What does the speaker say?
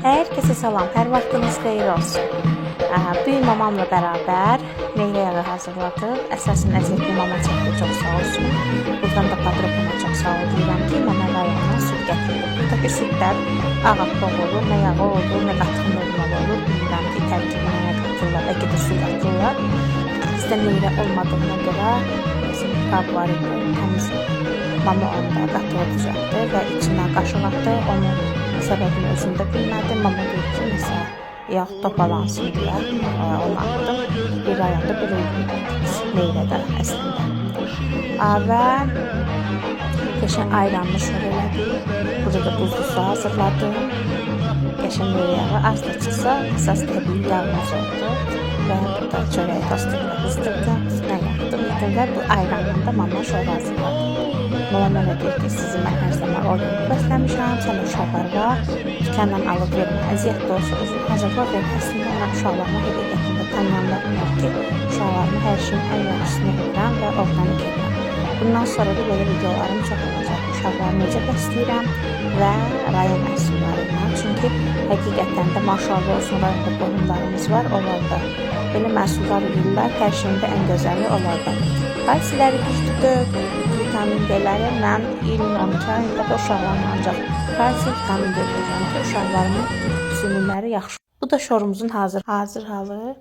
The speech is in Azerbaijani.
Herkese salam, hər vaxtınız xeyir olsun. Bugün mamamla beraber meyve yağı hazırladıq. Əsasən əzəkli mama çəkdi, çox sağ olsun. Buradan da Patropona çox sağ ol deyirəm ki, mənə rayondan süt gətirdi. Buradakı sütlər ağappaq olur, nə yağı olur, nə qatıq normal olur. Bilmirəm ki, tərkibinə nə qatırlar, bəlkə də su qatırlar. Bizdə meyvə olmadığına görə bizim qab var idi, təmiz mama onda qatığı düzəltdi və içinə qaşıq atdı. Onun səbəbini özümdə bilmədim. Mama deyir ki, məsələn, yağ topalansın deyə onu atdım. Bir rayonda belə meyvədən əslində. Və qəşəng ayranını şör elədik. Burada da buzlu su hazırladım. Qəşəng meyvə yağı az da çıxsa, əsas təbii yağımız oldu. Və burada çörək tosterlə qızdırdım, üstünə yaxdım. Və bu ayranla da mama şör hazırladım. Mama mənə deyir ki, sizi mən hər zaman orada bəsləmişəm, sən uşaqlar var, dükkandan alıb vermə, əziyyətli olsun, hazırla ver, əslində ona uşaqlarıma həqiqətində tanıyanlar var ki, uşaqlarıma hər şeyin ən yaxşısını edirəm və organik edirəm. Bundan sonra da belə videolarım çox olacaq, uşaqları necə bəsləyirəm və rayon məhsulları ilə, çünki həqiqətən də maşallah olsun, rayonda qohumlarımız var, onlar da belə məhsullar yeyirlər, hər şeyin də ən gözəli onlarda. Kalsiləri güclüdür, vitamin D-ləri mən 20-12 ayında da uşaqlarım ancaq kalsi, vitamin D verirəm ki, uşaqlarımın sümükləri yaxşı. Bu da şorumuzun hazır halı.